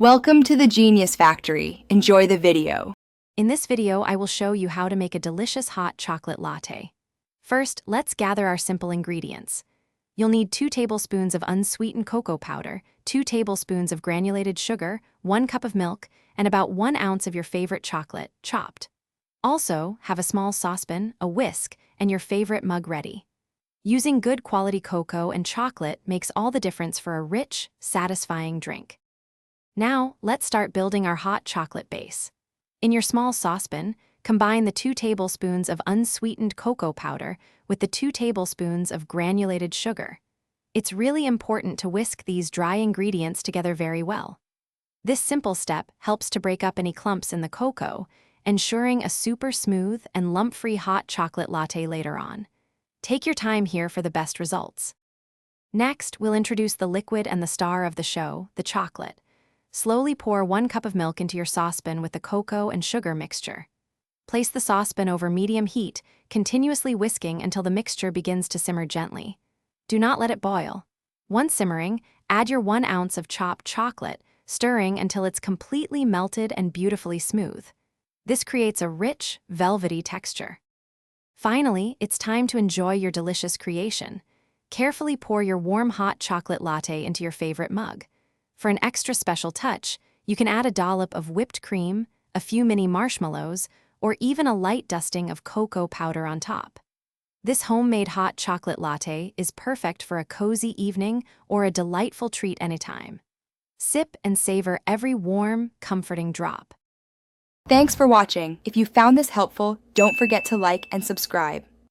Welcome to the Genius Factory. Enjoy the video. In this video, I will show you how to make a delicious hot chocolate latte. First, let's gather our simple ingredients. You'll need 2 tablespoons of unsweetened cocoa powder, 2 tablespoons of granulated sugar, 1 cup of milk, and about 1 ounce of your favorite chocolate, chopped. Also, have a small saucepan, a whisk, and your favorite mug ready. Using good quality cocoa and chocolate makes all the difference for a rich, satisfying drink. Now, let's start building our hot chocolate base. In your small saucepan, combine the 2 tablespoons of unsweetened cocoa powder with the 2 tablespoons of granulated sugar. It's really important to whisk these dry ingredients together very well. This simple step helps to break up any clumps in the cocoa, ensuring a super smooth and lump-free hot chocolate latte later on. Take your time here for the best results. Next, we'll introduce the liquid and the star of the show, the chocolate. Slowly pour 1 cup of milk into your saucepan with the cocoa and sugar mixture. Place the saucepan over medium heat, continuously whisking until the mixture begins to simmer gently. Do not let it boil. Once simmering, add your 1 ounce of chopped chocolate, stirring until it's completely melted and beautifully smooth. This creates a rich, velvety texture. Finally, it's time to enjoy your delicious creation. Carefully pour your warm hot chocolate latte into your favorite mug. For an extra special touch, you can add a dollop of whipped cream, a few mini marshmallows, or even a light dusting of cocoa powder on top. This homemade hot chocolate latte is perfect for a cozy evening or a delightful treat anytime. Sip and savor every warm, comforting drop. Thanks for watching. If you found this helpful, don't forget to like and subscribe.